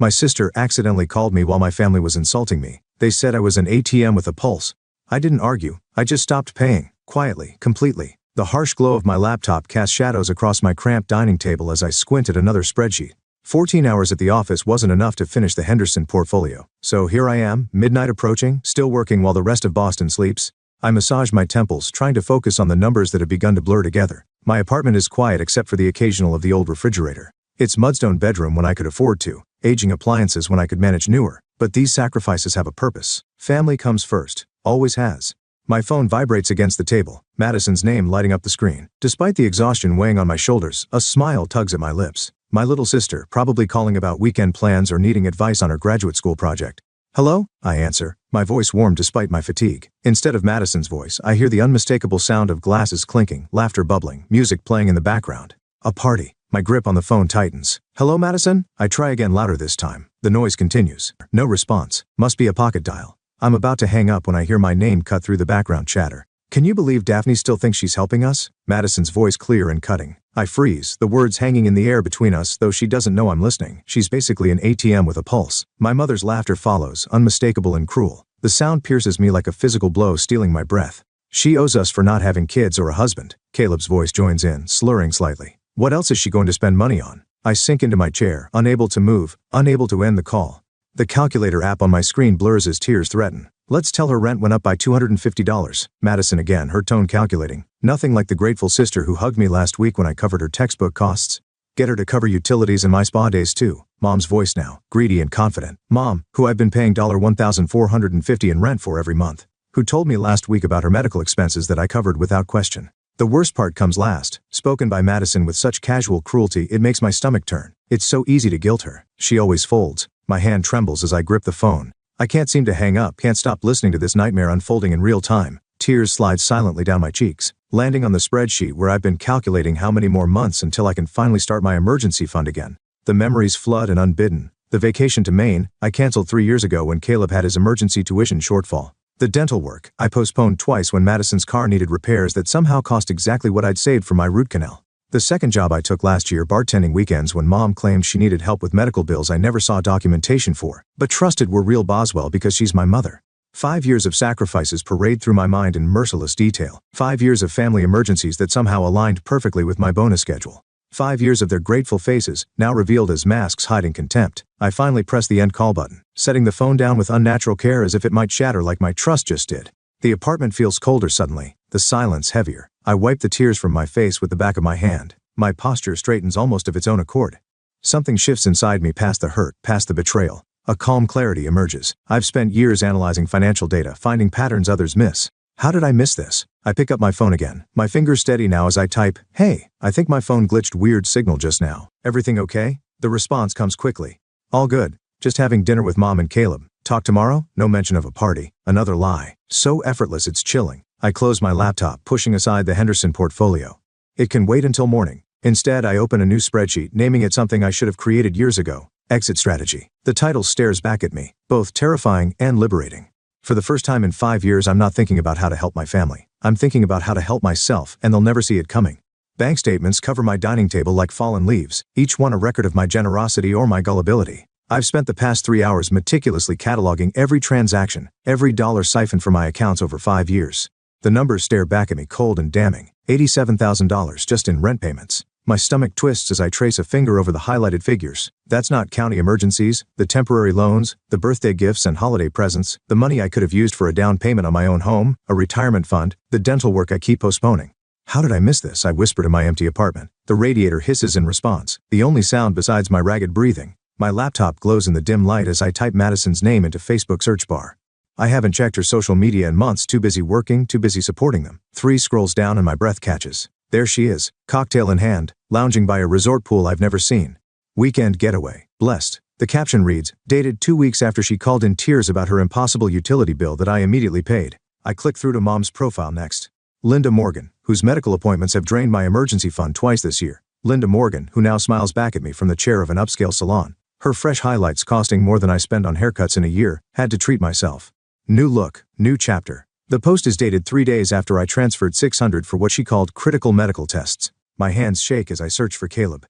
My sister accidentally called me while my family was insulting me. They said I was an ATM with a pulse. I didn't argue. I just stopped paying. Quietly, completely. The harsh glow of my laptop cast shadows across my cramped dining table as I squinted at another spreadsheet. 14 hours at the office wasn't enough to finish the Henderson portfolio. So here I am, midnight approaching, still working while the rest of Boston sleeps. I massage my temples, trying to focus on the numbers that have begun to blur together. My apartment is quiet except for the occasional of the old refrigerator. It's mudstone bedroom when I could afford to, aging appliances when I could manage newer. But these sacrifices have a purpose. Family comes first. Always has. My phone vibrates against the table, Madison's name lighting up the screen. Despite the exhaustion weighing on my shoulders, a smile tugs at my lips. My little sister, probably calling about weekend plans or needing advice on her graduate school project. Hello? I answer, my voice warm despite my fatigue. Instead of Madison's voice, I hear the unmistakable sound of glasses clinking, laughter bubbling, music playing in the background. A party. My grip on the phone tightens. Hello, Madison? I try again louder this time. The noise continues. No response. Must be a pocket dial. I'm about to hang up when I hear my name cut through the background chatter. Can you believe Daphne still thinks she's helping us? Madison's voice clear and cutting. I freeze, the words hanging in the air between us, though she doesn't know I'm listening. She's basically an ATM with a pulse. My mother's laughter follows, unmistakable and cruel. The sound pierces me like a physical blow, stealing my breath. She owes us for not having kids or a husband. Caleb's voice joins in, slurring slightly. What else is she going to spend money on? I sink into my chair, unable to move, unable to end the call. The calculator app on my screen blurs as tears threaten. Let's tell her rent went up by $250. Madison again, her tone calculating. Nothing like the grateful sister who hugged me last week when I covered her textbook costs. Get her to cover utilities and my spa days too. Mom's voice now, greedy and confident. Mom, who I've been paying $1,450 in rent for every month. Who told me last week about her medical expenses that I covered without question. The worst part comes last, spoken by Madison with such casual cruelty it makes my stomach turn. It's so easy to guilt her. She always folds. My hand trembles as I grip the phone. I can't seem to hang up, can't stop listening to this nightmare unfolding in real time. Tears slide silently down my cheeks, landing on the spreadsheet where I've been calculating how many more months until I can finally start my emergency fund again. The memories flood and unbidden. The vacation to Maine, I canceled 3 years ago when Caleb had his emergency tuition shortfall. The dental work, I postponed twice when Madison's car needed repairs that somehow cost exactly what I'd saved for my root canal. The second job I took last year, bartending weekends when Mom claimed she needed help with medical bills I never saw documentation for, but trusted were real Boswell because she's my mother. 5 years of sacrifices parade through my mind in merciless detail. 5 years of family emergencies that somehow aligned perfectly with my bonus schedule. 5 years of their grateful faces, now revealed as masks hiding contempt. I finally press the end call button, setting the phone down with unnatural care as if it might shatter like my trust just did. The apartment feels colder suddenly, the silence heavier. I wipe the tears from my face with the back of my hand. My posture straightens almost of its own accord. Something shifts inside me past the hurt, past the betrayal. A calm clarity emerges. I've spent years analyzing financial data, finding patterns others miss. How did I miss this? I pick up my phone again. My fingers steady now as I type, "Hey, I think my phone glitched, weird signal just now. Everything okay?" The response comes quickly. "All good. Just having dinner with Mom and Caleb. Talk tomorrow?" No mention of a party. Another lie. So effortless it's chilling. I close my laptop, pushing aside the Henderson portfolio. It can wait until morning. Instead, I open a new spreadsheet, naming it something I should have created years ago. Exit strategy. The title stares back at me, both terrifying and liberating. For the first time in 5 years, I'm not thinking about how to help my family. I'm thinking about how to help myself, and they'll never see it coming. Bank statements cover my dining table like fallen leaves, each one a record of my generosity or my gullibility. I've spent the past 3 hours meticulously cataloging every transaction, every dollar siphoned from my accounts over 5 years. The numbers stare back at me cold and damning. $87,000 just in rent payments. My stomach twists as I trace a finger over the highlighted figures. That's not county emergencies, the temporary loans, the birthday gifts and holiday presents, the money I could have used for a down payment on my own home, a retirement fund, the dental work I keep postponing. How did I miss this? I whisper to my empty apartment. The radiator hisses in response, the only sound besides my ragged breathing. My laptop glows in the dim light as I type Madison's name into Facebook search bar. I haven't checked her social media in months, too busy working, too busy supporting them. 3 scrolls down and my breath catches. There she is, cocktail in hand, lounging by a resort pool I've never seen. Weekend getaway, blessed. The caption reads, dated 2 weeks after she called in tears about her impossible utility bill that I immediately paid. I click through to Mom's profile next. Linda Morgan, whose medical appointments have drained my emergency fund twice this year. Linda Morgan, who now smiles back at me from the chair of an upscale salon. Her fresh highlights costing more than I spend on haircuts in a year. Had to treat myself. New look, new chapter. The post is dated 3 days after I transferred $600 for what she called critical medical tests. My hands shake as I search for Caleb.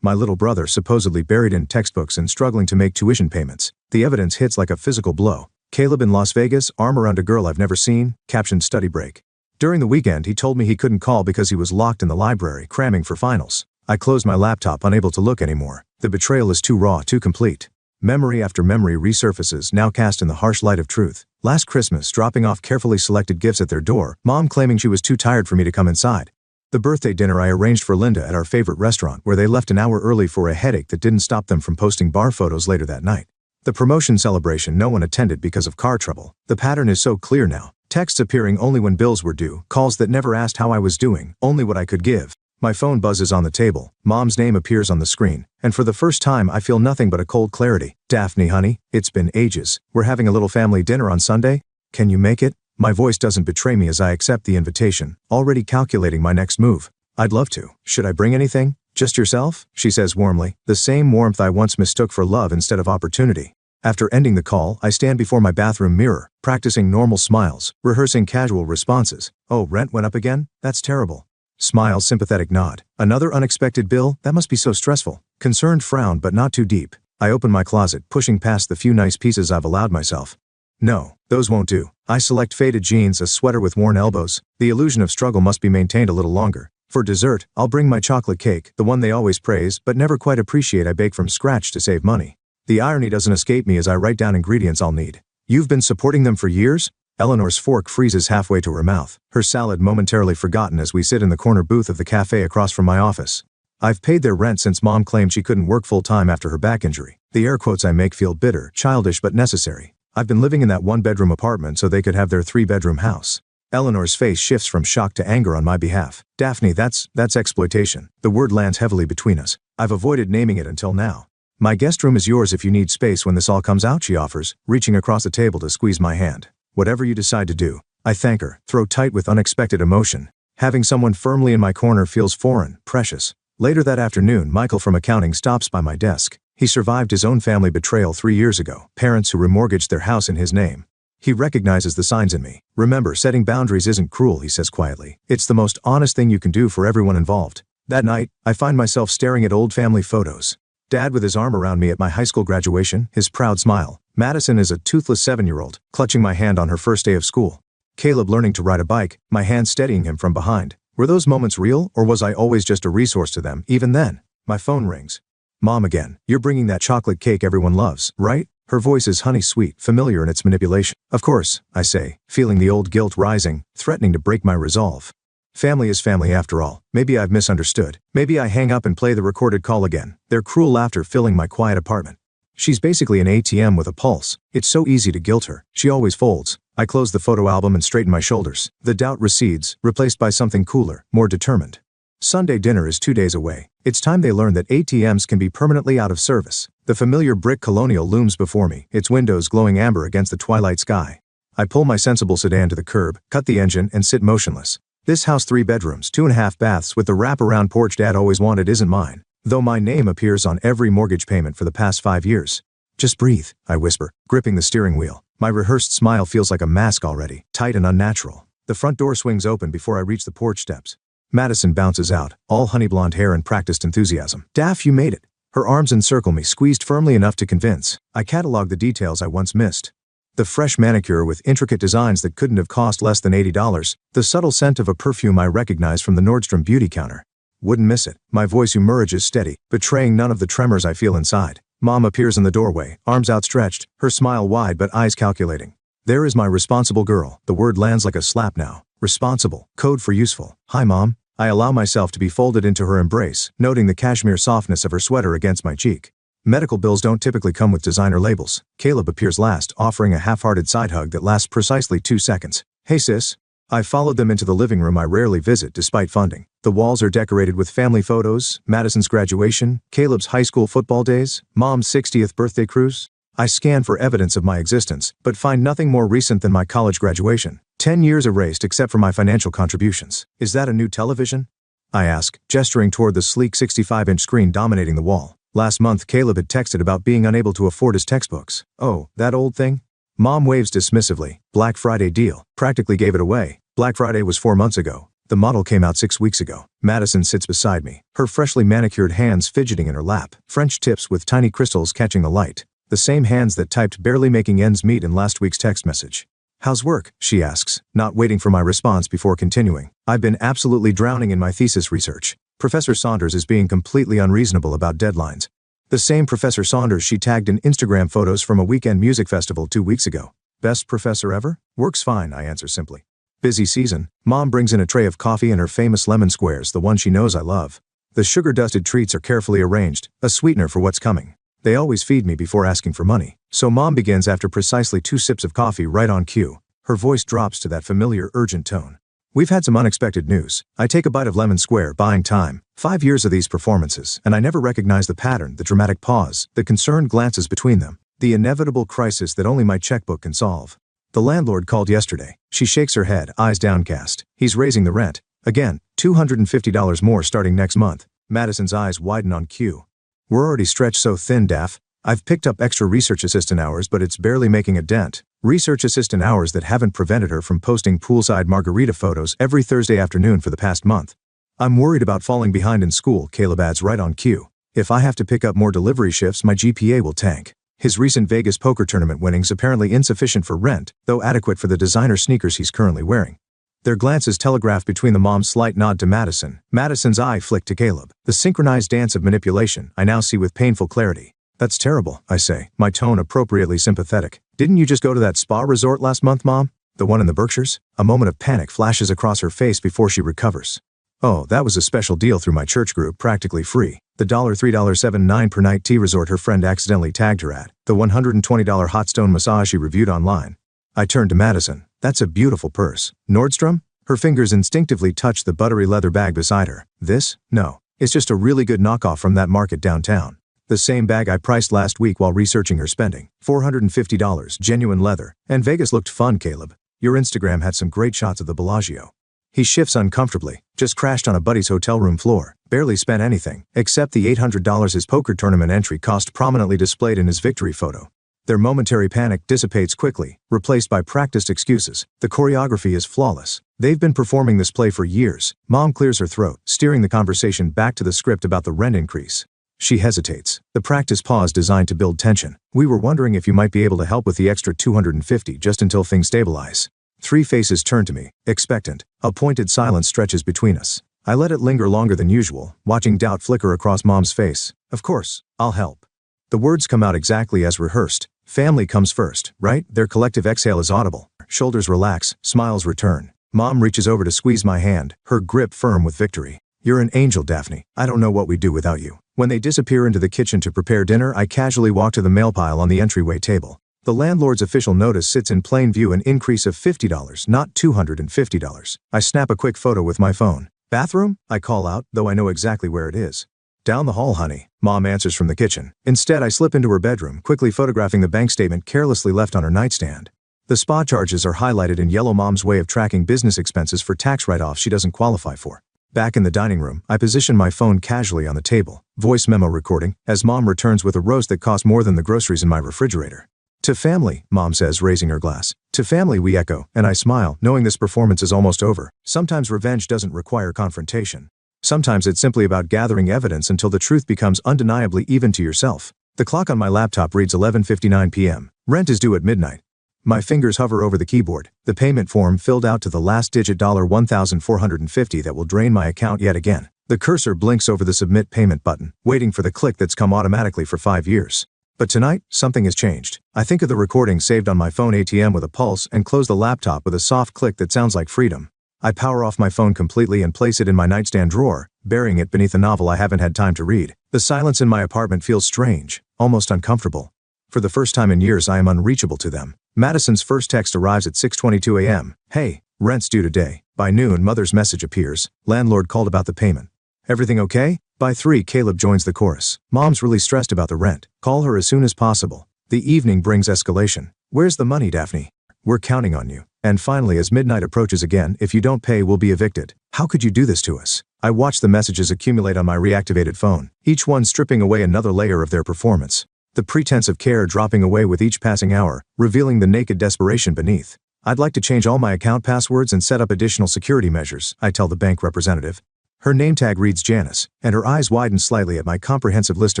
My little brother supposedly buried in textbooks and struggling to make tuition payments. The evidence hits like a physical blow. Caleb in Las Vegas, arm around a girl I've never seen, captioned study break. During the weekend he told me he couldn't call because he was locked in the library cramming for finals. I closed my laptop, unable to look anymore. The betrayal is too raw, too complete. Memory after memory resurfaces, now cast in the harsh light of truth. Last Christmas, dropping off carefully selected gifts at their door, Mom claiming she was too tired for me to come inside. The birthday dinner I arranged for Linda at our favorite restaurant, where they left an hour early for a headache that didn't stop them from posting bar photos later that night. The promotion celebration no one attended because of car trouble. The pattern is so clear now. Texts appearing only when bills were due, calls that never asked how I was doing, only what I could give. My phone buzzes on the table, Mom's name appears on the screen, and for the first time I feel nothing but a cold clarity. Daphne, honey, it's been ages. We're having a little family dinner on Sunday? Can you make it? My voice doesn't betray me as I accept the invitation, already calculating my next move. I'd love to. Should I bring anything? Just yourself? She says warmly, the same warmth I once mistook for love instead of opportunity. After ending the call, I stand before my bathroom mirror, practicing normal smiles, rehearsing casual responses. Oh, rent went up again? That's terrible. Smile, sympathetic nod. Another unexpected bill? That must be so stressful. Concerned frown, but not too deep. I open my closet, pushing past the few nice pieces I've allowed myself. No, those won't do. I select faded jeans, a sweater with worn elbows. The illusion of struggle must be maintained a little longer. For dessert, I'll bring my chocolate cake, the one they always praise but never quite appreciate I bake from scratch to save money. The irony doesn't escape me as I write down ingredients I'll need. You've been supporting them for years? Eleanor's fork freezes halfway to her mouth, her salad momentarily forgotten as we sit in the corner booth of the cafe across from my office. I've paid their rent since Mom claimed she couldn't work full-time after her back injury. The air quotes I make feel bitter, childish but necessary. I've been living in that one-bedroom apartment so they could have their three-bedroom house. Eleanor's face shifts from shock to anger on my behalf. Daphne, that's exploitation. The word lands heavily between us. I've avoided naming it until now. My guest room is yours if you need space when this all comes out, she offers, reaching across the table to squeeze my hand. Whatever you decide to do. I thank her, throat tight with unexpected emotion. Having someone firmly in my corner feels foreign, precious. Later that afternoon, Michael from accounting stops by my desk. He survived his own family betrayal 3 years ago, parents who remortgaged their house in his name. He recognizes the signs in me. Remember, setting boundaries isn't cruel, he says quietly. It's the most honest thing you can do for everyone involved. That night, I find myself staring at old family photos. Dad with his arm around me at my high school graduation, his proud smile. Madison is a toothless 7-year-old, clutching my hand on her first day of school. Caleb learning to ride a bike, my hand steadying him from behind. Were those moments real, or was I always just a resource to them, even then? My phone rings. Mom again. You're bringing that chocolate cake everyone loves, right? Her voice is honey sweet, familiar in its manipulation. Of course, I say, feeling the old guilt rising, threatening to break my resolve. Family is family after all. Maybe I've misunderstood. Maybe I hang up and play the recorded call again, their cruel laughter filling my quiet apartment. She's basically an ATM with a pulse. It's so easy to guilt her. She always folds. I close the photo album and straighten my shoulders. The doubt recedes, replaced by something cooler, more determined. Sunday dinner is 2 days away. It's time they learn that ATMs can be permanently out of service. The familiar brick colonial looms before me, its windows glowing amber against the twilight sky. I pull my sensible sedan to the curb, cut the engine, and sit motionless. This house, 3 bedrooms, 2.5 baths with the wraparound porch Dad always wanted isn't mine, though my name appears on every mortgage payment for the past 5 years. Just breathe, I whisper, gripping the steering wheel. My rehearsed smile feels like a mask already, tight and unnatural. The front door swings open before I reach the porch steps. Madison bounces out, all honey blonde hair and practiced enthusiasm. Daph, you made it. Her arms encircle me, squeezed firmly enough to convince. I catalog the details I once missed. The fresh manicure with intricate designs that couldn't have cost less than $80, the subtle scent of a perfume I recognize from the Nordstrom beauty counter. Wouldn't miss it. My voice emerges steady, betraying none of the tremors I feel inside. Mom appears in the doorway, arms outstretched, her smile wide but eyes calculating. There is my responsible girl. The word lands like a slap now. Responsible, code for useful. Hi, Mom. I allow myself to be folded into her embrace, noting the cashmere softness of her sweater against my cheek. Medical bills don't typically come with designer labels. Caleb appears last, offering a half-hearted side hug that lasts precisely 2 seconds. Hey sis. I followed them into the living room I rarely visit despite funding. The walls are decorated with family photos, Madison's graduation, Caleb's high school football days, Mom's 60th birthday cruise. I scan for evidence of my existence, but find nothing more recent than my college graduation. 10 years erased except for my financial contributions. Is that a new television? I ask, gesturing toward the sleek 65-inch screen dominating the wall. Last month, Caleb had texted about being unable to afford his textbooks. Oh, that old thing? Mom waves dismissively. Black Friday deal. Practically gave it away. Black Friday was 4 months ago. The model came out 6 weeks ago. Madison sits beside me, her freshly manicured hands fidgeting in her lap, French tips with tiny crystals catching the light. The same hands that typed barely making ends meet in last week's text message. "How's work?" she asks, not waiting for my response before continuing. "I've been absolutely drowning in my thesis research. Professor Saunders is being completely unreasonable about deadlines." The same Professor Saunders she tagged in Instagram photos from a weekend music festival 2 weeks ago. Best professor ever? Works fine, I answer simply. Busy season. Mom brings in a tray of coffee and her famous lemon squares, the one she knows I love. The sugar-dusted treats are carefully arranged, a sweetener for what's coming. They always feed me before asking for money. So Mom begins after precisely 2 sips of coffee right on cue. Her voice drops to that familiar, urgent tone. "We've had some unexpected news." I take a bite of lemon square, buying time. 5 years of these performances, and I never recognize the pattern, the dramatic pause, the concerned glances between them, the inevitable crisis that only my checkbook can solve. "The landlord called yesterday." She shakes her head, eyes downcast. "He's raising the rent. Again, $250 more starting next month." Madison's eyes widen on cue. "We're already stretched so thin, Daff. I've picked up extra research assistant hours, but it's barely making a dent." Research assistant hours that haven't prevented her from posting poolside margarita photos every Thursday afternoon for the past month. "I'm worried about falling behind in school," Caleb adds right on cue. "If I have to pick up more delivery shifts, my GPA will tank." His recent Vegas poker tournament winnings apparently insufficient for rent, though adequate for the designer sneakers he's currently wearing. Their glances telegraph between the mom's slight nod to Madison. Madison's eye flicked to Caleb. The synchronized dance of manipulation I now see with painful clarity. "That's terrible," I say, my tone appropriately sympathetic. "Didn't you just go to that spa resort last month, Mom? The one in the Berkshires?" A moment of panic flashes across her face before she recovers. "Oh, that was a special deal through my church group, practically free. The $3.79 per night tea resort her friend accidentally tagged her at. The $120 hot stone massage she reviewed online." I turn to Madison. "That's a beautiful purse. Nordstrom?" Her fingers instinctively touch the buttery leather bag beside her. "This? No. It's just a really good knockoff from that market downtown. The same bag I priced last week while researching her spending. $450, genuine leather. And Vegas looked fun, Caleb. Your Instagram had some great shots of the Bellagio." He shifts uncomfortably. "Just crashed on a buddy's hotel room floor. Barely spent anything, except the $800 his poker tournament entry cost prominently displayed in his victory photo." Their momentary panic dissipates quickly, replaced by practiced excuses. The choreography is flawless. They've been performing this play for years. Mom clears her throat, steering the conversation back to the script about the rent increase. She hesitates. The practice pause designed to build tension. "We were wondering if you might be able to help with the extra $250 just until things stabilize." 3 faces turn to me, expectant. A pointed silence stretches between us. I let it linger longer than usual, watching doubt flicker across Mom's face. "Of course, I'll help." The words come out exactly as rehearsed. Family comes first, right? Their collective exhale is audible. Shoulders relax, smiles return. Mom reaches over to squeeze my hand, her grip firm with victory. "You're an angel, Daphne. I don't know what we'd do without you." When they disappear into the kitchen to prepare dinner, I casually walk to the mail pile on the entryway table. The landlord's official notice sits in plain view, an increase of $50, not $250. I snap a quick photo with my phone. "Bathroom?" I call out, though I know exactly where it is. "Down the hall, honey," Mom answers from the kitchen. Instead, I slip into her bedroom, quickly photographing the bank statement carelessly left on her nightstand. The spa charges are highlighted in yellow. Mom's way of tracking business expenses for tax write-offs she doesn't qualify for. Back in the dining room, I position my phone casually on the table. Voice memo recording, as Mom returns with a roast that costs more than the groceries in my refrigerator. "To family," Mom says, raising her glass. "To family," we echo, and I smile, knowing this performance is almost over. Sometimes revenge doesn't require confrontation. Sometimes it's simply about gathering evidence until the truth becomes undeniably even to yourself. The clock on my laptop reads 11:59 p.m. Rent is due at midnight. My fingers hover over the keyboard, the payment form filled out to the last digit $1,450 that will drain my account yet again. The cursor blinks over the submit payment button, waiting for the click that's come automatically for 5 years. But tonight, something has changed. I think of the recording saved on my phone ATM with a pulse and close the laptop with a soft click that sounds like freedom. I power off my phone completely and place it in my nightstand drawer, burying it beneath a novel I haven't had time to read. The silence in my apartment feels strange, almost uncomfortable. For the first time in years, I am unreachable to them. Madison's first text arrives at 6:22 a.m. "Hey, rent's due today." By noon, Mother's message appears. "Landlord called about the payment. Everything okay?" By 3, Caleb joins the chorus. "Mom's really stressed about the rent. Call her as soon as possible." The evening brings escalation. "Where's the money, Daphne? We're counting on you." And finally, as midnight approaches again, "If you don't pay, we'll be evicted. How could you do this to us?" I watch the messages accumulate on my reactivated phone, each one stripping away another layer of their performance. The pretense of care dropping away with each passing hour, revealing the naked desperation beneath. I'd like to change all my account passwords and set up additional security measures, I tell the bank representative. Her name tag reads Janice, and her eyes widen slightly at my comprehensive list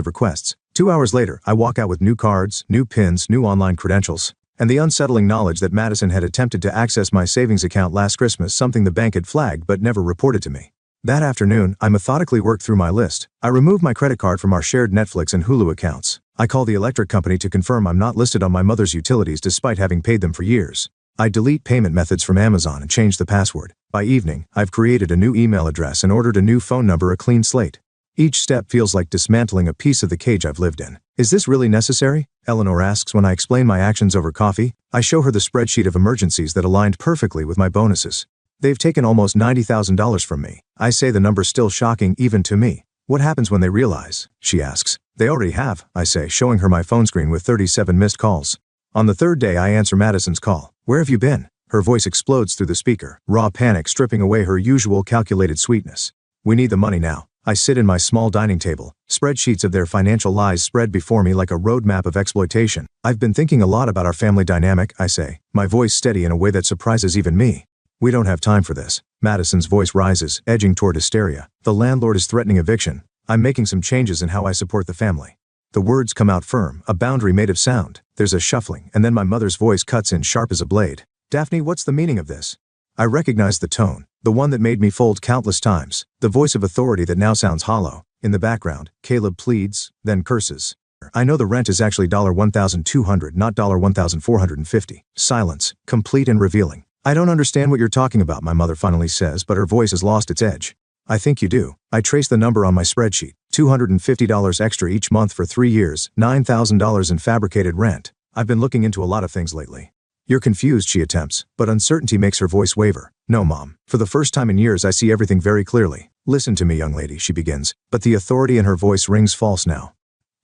of requests. 2 hours later, I walk out with new cards, new PINs, new online credentials, and the unsettling knowledge that Madison had attempted to access my savings account last Christmas, something the bank had flagged but never reported to me. That afternoon, I methodically worked through my list. I removed my credit card from our shared Netflix and Hulu accounts. I call the electric company to confirm I'm not listed on my mother's utilities despite having paid them for years. I delete payment methods from Amazon and change the password. By evening, I've created a new email address and ordered a new phone number, a clean slate. Each step feels like dismantling a piece of the cage I've lived in. Is this really necessary? Eleanor asks when I explain my actions over coffee. I show her the spreadsheet of emergencies that aligned perfectly with my bonuses. They've taken almost $90,000 from me. I say the number's still shocking even to me. What happens when they realize? She asks. They already have, I say, showing her my phone screen with 37 missed calls. On the third day, I answer Madison's call. Where have you been? Her voice explodes through the speaker, raw panic stripping away her usual calculated sweetness. We need the money now. I sit in my small dining table, spreadsheets of their financial lies spread before me like a roadmap of exploitation. I've been thinking a lot about our family dynamic, I say, my voice steady in a way that surprises even me. We don't have time for this. Madison's voice rises, edging toward hysteria. The landlord is threatening eviction. I'm making some changes in how I support the family. The words come out firm, a boundary made of sound. There's a shuffling, and then my mother's voice cuts in sharp as a blade. Daphne, what's the meaning of this? I recognize the tone, the one that made me fold countless times, the voice of authority that now sounds hollow. In the background, Caleb pleads, then curses. I know the rent is actually $1,200, not $1,450. Silence, complete and revealing. I don't understand what you're talking about, my mother finally says, but her voice has lost its edge. I think you do. I trace the number on my spreadsheet. $250 extra each month for 3 years, $9,000 in fabricated rent. I've been looking into a lot of things lately. You're confused, she attempts, but uncertainty makes her voice waver. No, Mom. For the first time in years, I see everything very clearly. Listen to me, young lady, she begins, but the authority in her voice rings false now.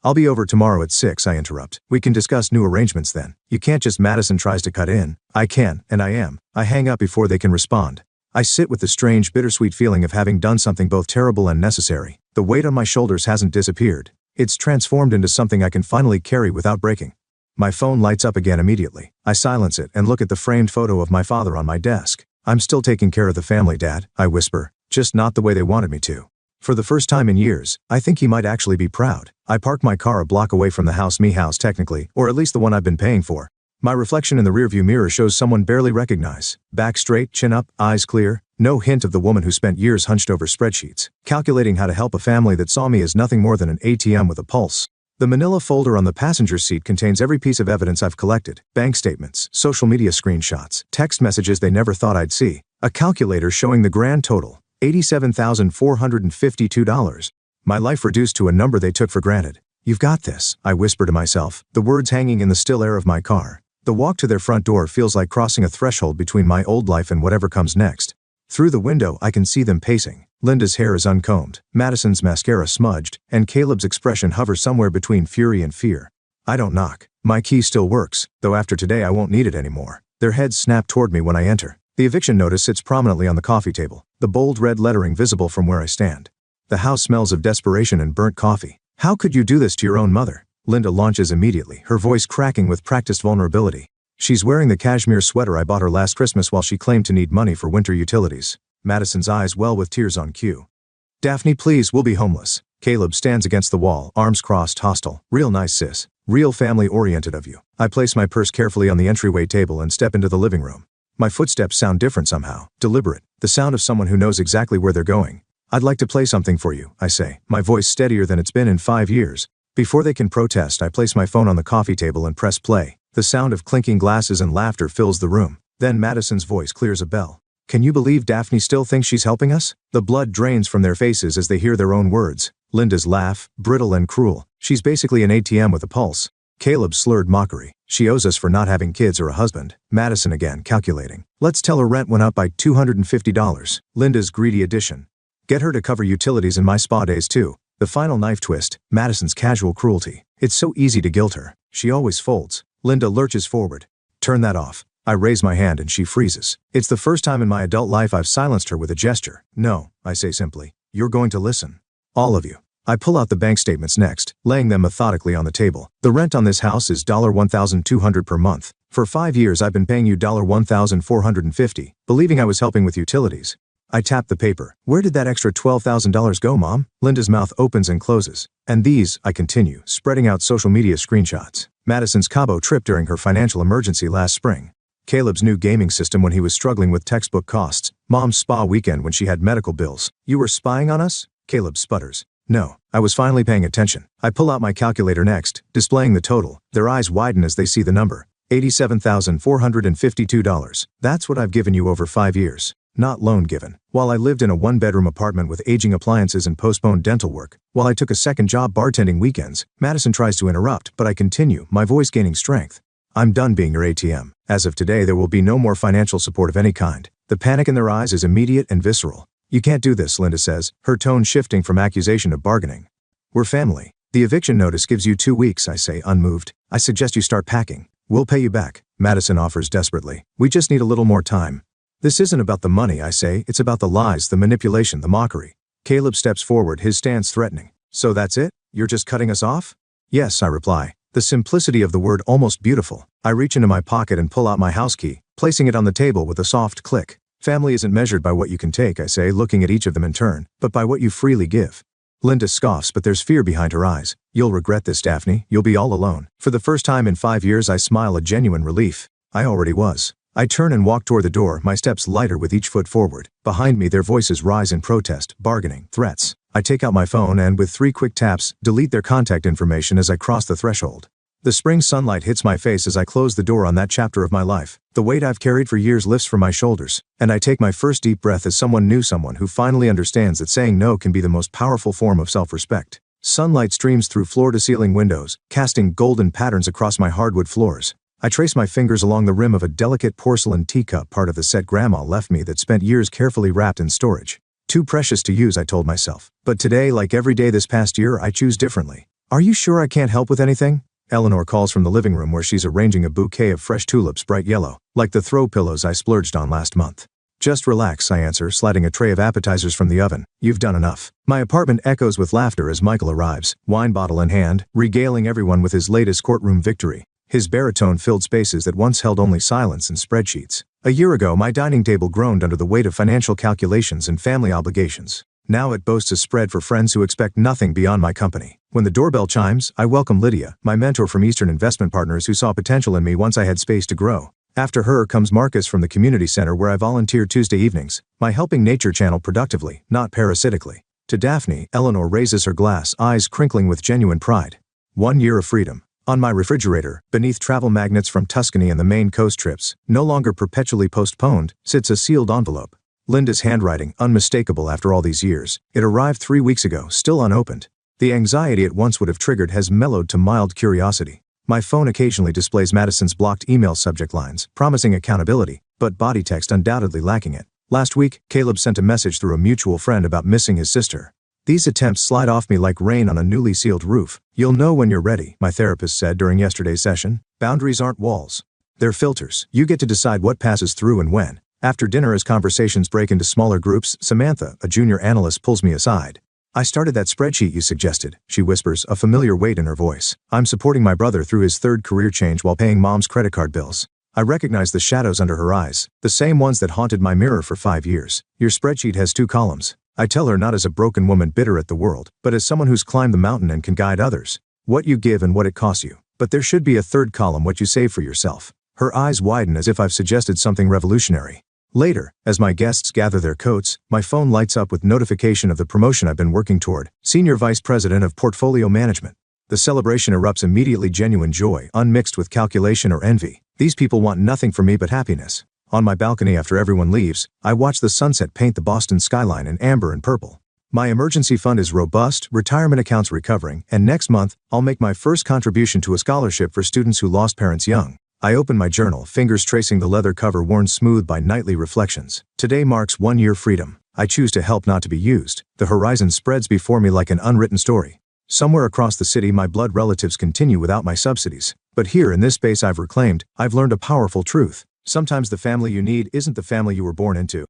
I'll be over tomorrow at 6, I interrupt. We can discuss new arrangements then. You can't just. Madison tries to cut in. I can, and I am. I hang up before they can respond. I sit with the strange, bittersweet feeling of having done something both terrible and necessary. The weight on my shoulders hasn't disappeared. It's transformed into something I can finally carry without breaking. My phone lights up again immediately. I silence it and look at the framed photo of my father on my desk. I'm still taking care of the family, Dad, I whisper, just not the way they wanted me to. For the first time in years, I think he might actually be proud. I park my car a block away from the house technically, or at least the one I've been paying for. My reflection in the rearview mirror shows someone barely recognize. Back straight, chin up, eyes clear, no hint of the woman who spent years hunched over spreadsheets, calculating how to help a family that saw me as nothing more than an ATM with a pulse. The manila folder on the passenger seat contains every piece of evidence I've collected. Bank statements, social media screenshots, text messages they never thought I'd see, a calculator showing the grand total, $87,452. My life reduced to a number they took for granted. You've got this, I whisper to myself, the words hanging in the still air of my car. The walk to their front door feels like crossing a threshold between my old life and whatever comes next. Through the window, I can see them pacing. Linda's hair is uncombed, Madison's mascara smudged, and Caleb's expression hovers somewhere between fury and fear. I don't knock. My key still works, though after today I won't need it anymore. Their heads snap toward me when I enter. The eviction notice sits prominently on the coffee table, the bold red lettering visible from where I stand. The house smells of desperation and burnt coffee. How could you do this to your own mother? Linda launches immediately, her voice cracking with practiced vulnerability. She's wearing the cashmere sweater I bought her last Christmas while she claimed to need money for winter utilities. Madison's eyes well with tears on cue. Daphne, please, we'll be homeless. Caleb stands against the wall, arms crossed, hostile. Real nice, sis. Real family-oriented of you. I place my purse carefully on the entryway table and step into the living room. My footsteps sound different somehow, deliberate, the sound of someone who knows exactly where they're going. I'd like to play something for you, I say, my voice steadier than it's been in 5 years. Before they can protest, I place my phone on the coffee table and press play. The sound of clinking glasses and laughter fills the room. Then Madison's voice clears a bell. Can you believe Daphne still thinks she's helping us? The blood drains from their faces as they hear their own words. Linda's laugh, brittle and cruel. She's basically an ATM with a pulse. Caleb's slurred mockery. She owes us for not having kids or a husband. Madison again, calculating. Let's tell her rent went up by $250. Linda's greedy addition. Get her to cover utilities in my spa days too. The final knife twist. Madison's casual cruelty. It's so easy to guilt her. She always folds. Linda lurches forward. Turn that off. I raise my hand and she freezes. It's the first time in my adult life I've silenced her with a gesture. No, I say simply. You're going to listen. All of you. I pull out the bank statements next, laying them methodically on the table. The rent on this house is $1,200 per month. For 5 years I've been paying you $1,450, believing I was helping with utilities. I tap the paper. Where did that extra $12,000 go, Mom? Linda's mouth opens and closes. And these, I continue, spreading out social media screenshots. Madison's Cabo trip during her financial emergency last spring. Caleb's new gaming system when he was struggling with textbook costs. Mom's spa weekend when she had medical bills. You were spying on us? Caleb sputters. No, I was finally paying attention. I pull out my calculator next, displaying the total. Their eyes widen as they see the number. $87,452. That's what I've given you over 5 years. Not loan given. While I lived in a 1-bedroom apartment with aging appliances and postponed dental work, while I took a second job bartending weekends, Madison tries to interrupt, but I continue, my voice gaining strength. I'm done being your ATM. As of today, there will be no more financial support of any kind. The panic in their eyes is immediate and visceral. You can't do this, Linda says, her tone shifting from accusation to bargaining. We're family. The eviction notice gives you 2 weeks, I say, unmoved. I suggest you start packing. We'll pay you back, Madison offers desperately. We just need a little more time. This isn't about the money, I say, it's about the lies, the manipulation, the mockery. Caleb steps forward, his stance threatening. So that's it? You're just cutting us off? Yes, I reply. The simplicity of the word almost beautiful. I reach into my pocket and pull out my house key, placing it on the table with a soft click. Family isn't measured by what you can take, I say, looking at each of them in turn, but by what you freely give. Linda scoffs, but there's fear behind her eyes. You'll regret this, Daphne. You'll be all alone. For the first time in 5 years, I smile a genuine relief. I already was. I turn and walk toward the door, my steps lighter with each foot forward. Behind me, their voices rise in protest, bargaining, threats. I take out my phone and, with 3 quick taps, delete their contact information as I cross the threshold. The spring sunlight hits my face as I close the door on that chapter of my life. The weight I've carried for years lifts from my shoulders, and I take my first deep breath as someone who finally understands that saying no can be the most powerful form of self-respect. Sunlight streams through floor-to-ceiling windows, casting golden patterns across my hardwood floors. I trace my fingers along the rim of a delicate porcelain teacup, part of the set Grandma left me that spent years carefully wrapped in storage. Too precious to use, I told myself. But today, like every day this past year, I choose differently. Are you sure I can't help with anything? Eleanor calls from the living room where she's arranging a bouquet of fresh tulips, bright yellow, like the throw pillows I splurged on last month. Just relax, I answer, sliding a tray of appetizers from the oven. You've done enough. My apartment echoes with laughter as Michael arrives, wine bottle in hand, regaling everyone with his latest courtroom victory. His baritone filled spaces that once held only silence and spreadsheets. A year ago, my dining table groaned under the weight of financial calculations and family obligations. Now it boasts a spread for friends who expect nothing beyond my company. When the doorbell chimes, I welcome Lydia, my mentor from Eastern Investment Partners who saw potential in me once I had space to grow. After her comes Marcus from the community center where I volunteer Tuesday evenings, my Helping Nature channel productively, not parasitically. To Daphne, Eleanor raises her glass, eyes crinkling with genuine pride. 1 year of freedom. On my refrigerator, beneath travel magnets from Tuscany and the Maine coast trips, no longer perpetually postponed, sits a sealed envelope. Linda's handwriting, unmistakable after all these years. It arrived 3 weeks ago, still unopened. The anxiety it once would have triggered has mellowed to mild curiosity. My phone occasionally displays Madison's blocked email subject lines, promising accountability, but body text undoubtedly lacking it. Last week, Caleb sent a message through a mutual friend about missing his sister. These attempts slide off me like rain on a newly sealed roof. You'll know when you're ready, my therapist said during yesterday's session. Boundaries aren't walls. They're filters. You get to decide what passes through and when. After dinner, as conversations break into smaller groups, Samantha, a junior analyst, pulls me aside. I started that spreadsheet you suggested, she whispers, a familiar weight in her voice. I'm supporting my brother through his 3rd career change while paying Mom's credit card bills. I recognize the shadows under her eyes, the same ones that haunted my mirror for 5 years. Your spreadsheet has 2 columns. I tell her, not as a broken woman bitter at the world, but as someone who's climbed the mountain and can guide others. What you give and what it costs you. But there should be a 3rd column, what you save for yourself. Her eyes widen as if I've suggested something revolutionary. Later, as my guests gather their coats, my phone lights up with notification of the promotion I've been working toward, Senior Vice President of Portfolio Management. The celebration erupts immediately, genuine joy, unmixed with calculation or envy. These people want nothing from me but happiness. On my balcony after everyone leaves, I watch the sunset paint the Boston skyline in amber and purple. My emergency fund is robust, retirement accounts recovering, and next month, I'll make my first contribution to a scholarship for students who lost parents young. I open my journal, fingers tracing the leather cover worn smooth by nightly reflections. Today marks 1 year freedom. I choose to help, not to be used. The horizon spreads before me like an unwritten story. Somewhere across the city, my blood relatives continue without my subsidies. But here, in this space I've reclaimed, I've learned a powerful truth. Sometimes the family you need isn't the family you were born into.